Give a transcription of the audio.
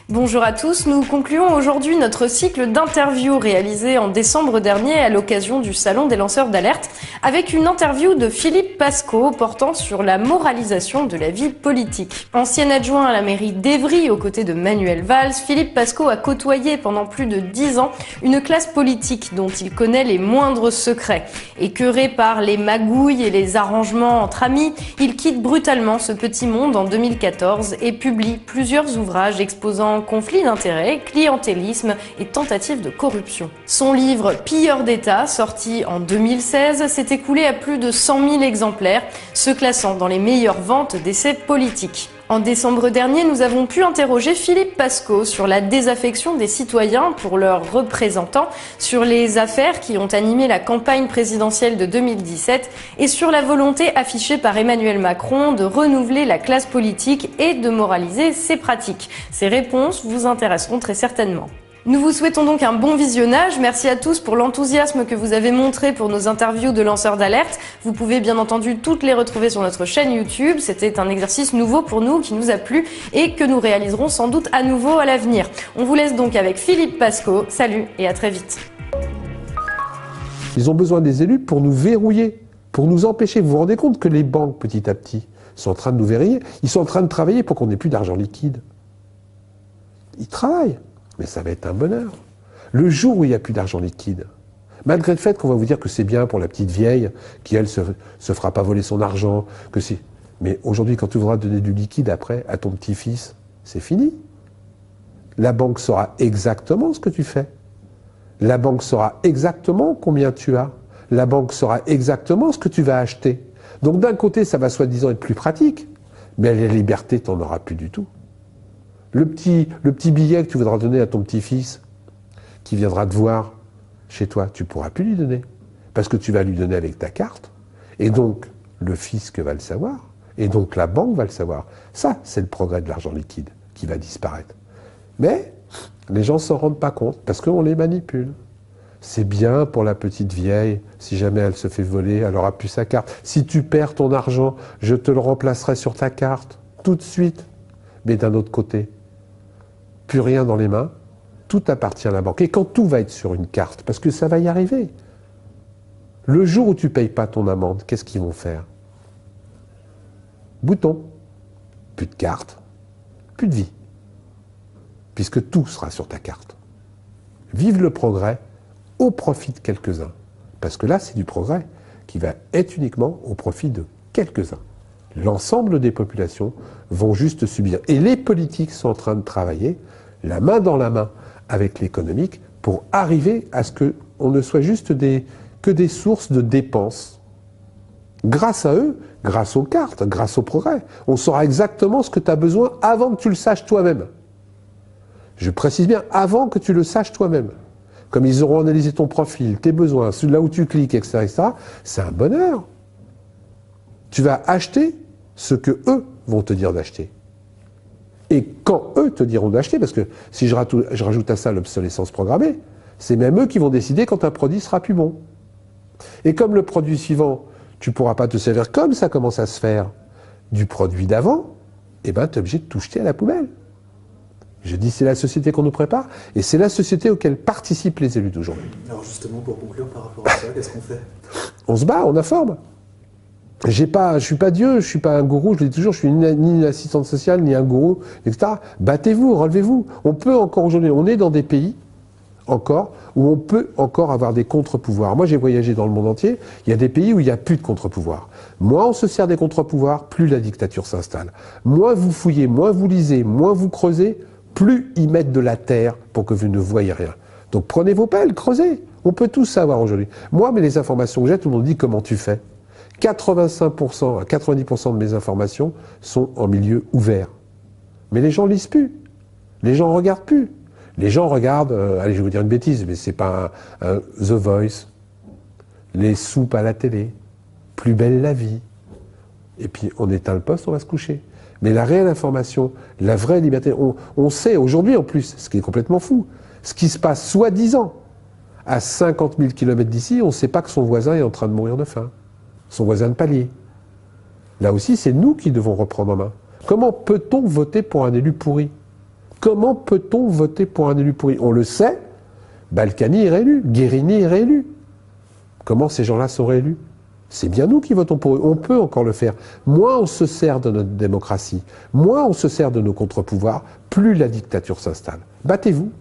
Bonjour à tous, nous concluons aujourd'hui notre cycle d'interviews réalisé en décembre dernier à l'occasion du Salon des lanceurs d'alerte avec une interview de Philippe Pascot portant sur la moralisation de la vie politique. Ancien adjoint à la mairie d'Évry aux côtés de Manuel Valls, Philippe Pascot a côtoyé pendant plus de 10 ans une classe politique dont il connaît les moindres secrets. Écœuré par les magouilles et les arrangements entre amis, il quitte brutalement ce petit monde en 2014 et publie plusieurs ouvrages exposant conflits d'intérêts, clientélisme et tentatives de corruption. Son livre Pilleurs d'État, sorti en 2016, s'est écoulé à plus de 100 000 exemplaires, se classant dans les meilleures ventes d'essais politiques. En décembre dernier, nous avons pu interroger Philippe Pascot sur la désaffection des citoyens pour leurs représentants, sur les affaires qui ont animé la campagne présidentielle de 2017 et sur la volonté affichée par Emmanuel Macron de renouveler la classe politique et de moraliser ses pratiques. Ces réponses vous intéresseront très certainement. Nous vous souhaitons donc un bon visionnage. Merci à tous pour l'enthousiasme que vous avez montré pour nos interviews de lanceurs d'alerte. Vous pouvez bien entendu toutes les retrouver sur notre chaîne YouTube. C'était un exercice nouveau pour nous qui nous a plu et que nous réaliserons sans doute à nouveau à l'avenir. On vous laisse donc avec Philippe Pascot. Salut et à très vite. Ils ont besoin des élus pour nous verrouiller, pour nous empêcher. Vous vous rendez compte que les banques, petit à petit, sont en train de nous verrouiller. Ils sont en train de travailler pour qu'on n'ait plus d'argent liquide. Ils travaillent. Mais ça va être un bonheur. Le jour où il n'y a plus d'argent liquide, malgré le fait qu'on va vous dire que c'est bien pour la petite vieille, qui elle se fera pas voler son argent, que c'est. Mais aujourd'hui, quand tu voudras donner du liquide après à ton petit-fils, c'est fini. La banque saura exactement ce que tu fais. La banque saura exactement combien tu as. La banque saura exactement ce que tu vas acheter. Donc d'un côté, ça va soi-disant être plus pratique, mais la liberté, tu n'en auras plus du tout. Le petit billet que tu voudras donner à ton petit-fils, qui viendra te voir chez toi, tu ne pourras plus lui donner. Parce que tu vas lui donner avec ta carte. Et donc, le fisc va le savoir. Et donc, la banque va le savoir. Ça, c'est le progrès de l'argent liquide qui va disparaître. Mais les gens ne s'en rendent pas compte parce qu'on les manipule. C'est bien pour la petite vieille. Si jamais elle se fait voler, elle n'aura plus sa carte. Si tu perds ton argent, je te le remplacerai sur ta carte. Tout de suite. Mais d'un autre côté, plus rien dans les mains, tout appartient à la banque. Et quand tout va être sur une carte, parce que ça va y arriver, le jour où tu ne payes pas ton amende, qu'est-ce qu'ils vont faire? Bouton. Plus de carte, plus de vie. Puisque tout sera sur ta carte. Vive le progrès au profit de quelques-uns. Parce que là, c'est du progrès qui va être uniquement au profit de quelques-uns. L'ensemble des populations vont juste subir. Et les politiques sont en train de travailler la main dans la main avec l'économique pour arriver à ce qu'on ne soit juste que des sources de dépenses. Grâce à eux, grâce aux cartes, grâce au progrès, on saura exactement ce que tu as besoin avant que tu le saches toi-même. Je précise bien, avant que tu le saches toi-même. Comme ils auront analysé ton profil, tes besoins, là où tu cliques, etc., etc., c'est un bonheur. Tu vas acheter ce que eux vont te dire d'acheter. Et quand eux te diront d'acheter, parce que si je rajoute à ça l'obsolescence programmée, c'est même eux qui vont décider quand un produit sera plus bon. Et comme le produit suivant, tu ne pourras pas te servir comme ça commence à se faire du produit d'avant, eh ben tu es obligé de tout jeter à la poubelle. Je dis c'est la société qu'on nous prépare, et c'est la société auquel participent les élus d'aujourd'hui. Alors justement, pour conclure par rapport à ça, qu'est-ce qu'on fait? On se bat, on informe. Je suis pas Dieu, je suis pas un gourou, je le dis toujours, je suis ni une assistante sociale, ni un gourou, etc. Battez-vous, relevez-vous. On peut encore aujourd'hui, on est dans des pays, encore, où on peut encore avoir des contre-pouvoirs. Moi, j'ai voyagé dans le monde entier, il y a des pays où il n'y a plus de contre-pouvoirs. Moins on se sert des contre-pouvoirs, plus la dictature s'installe. Moins vous fouillez, moins vous lisez, moins vous creusez, plus ils mettent de la terre pour que vous ne voyez rien. Donc prenez vos pelles, creusez. On peut tout savoir aujourd'hui. Moi, mais les informations que j'ai, tout le monde dit comment tu fais. 85% à 90% de mes informations sont en milieu ouvert. Mais les gens lisent plus. Les gens regardent plus. Les gens regardent, allez, je vais vous dire une bêtise, mais c'est pas The Voice, les soupes à la télé, Plus belle la vie. Et puis on éteint le poste, on va se coucher. Mais la réelle information, la vraie liberté, on sait aujourd'hui en plus, ce qui est complètement fou, ce qui se passe soi-disant à 50 000 km d'ici, on ne sait pas que son voisin est en train de mourir de faim. Son voisin de palier. Là aussi, c'est nous qui devons reprendre en main. Comment peut-on voter pour un élu pourri? Comment peut-on voter pour un élu pourri? On le sait, Balkany est réélu, Guérini est réélu. Comment ces gens-là sont réélus? C'est bien nous qui votons pour eux. On peut encore le faire. Moins on se sert de notre démocratie, moins on se sert de nos contre-pouvoirs, plus la dictature s'installe. Battez-vous.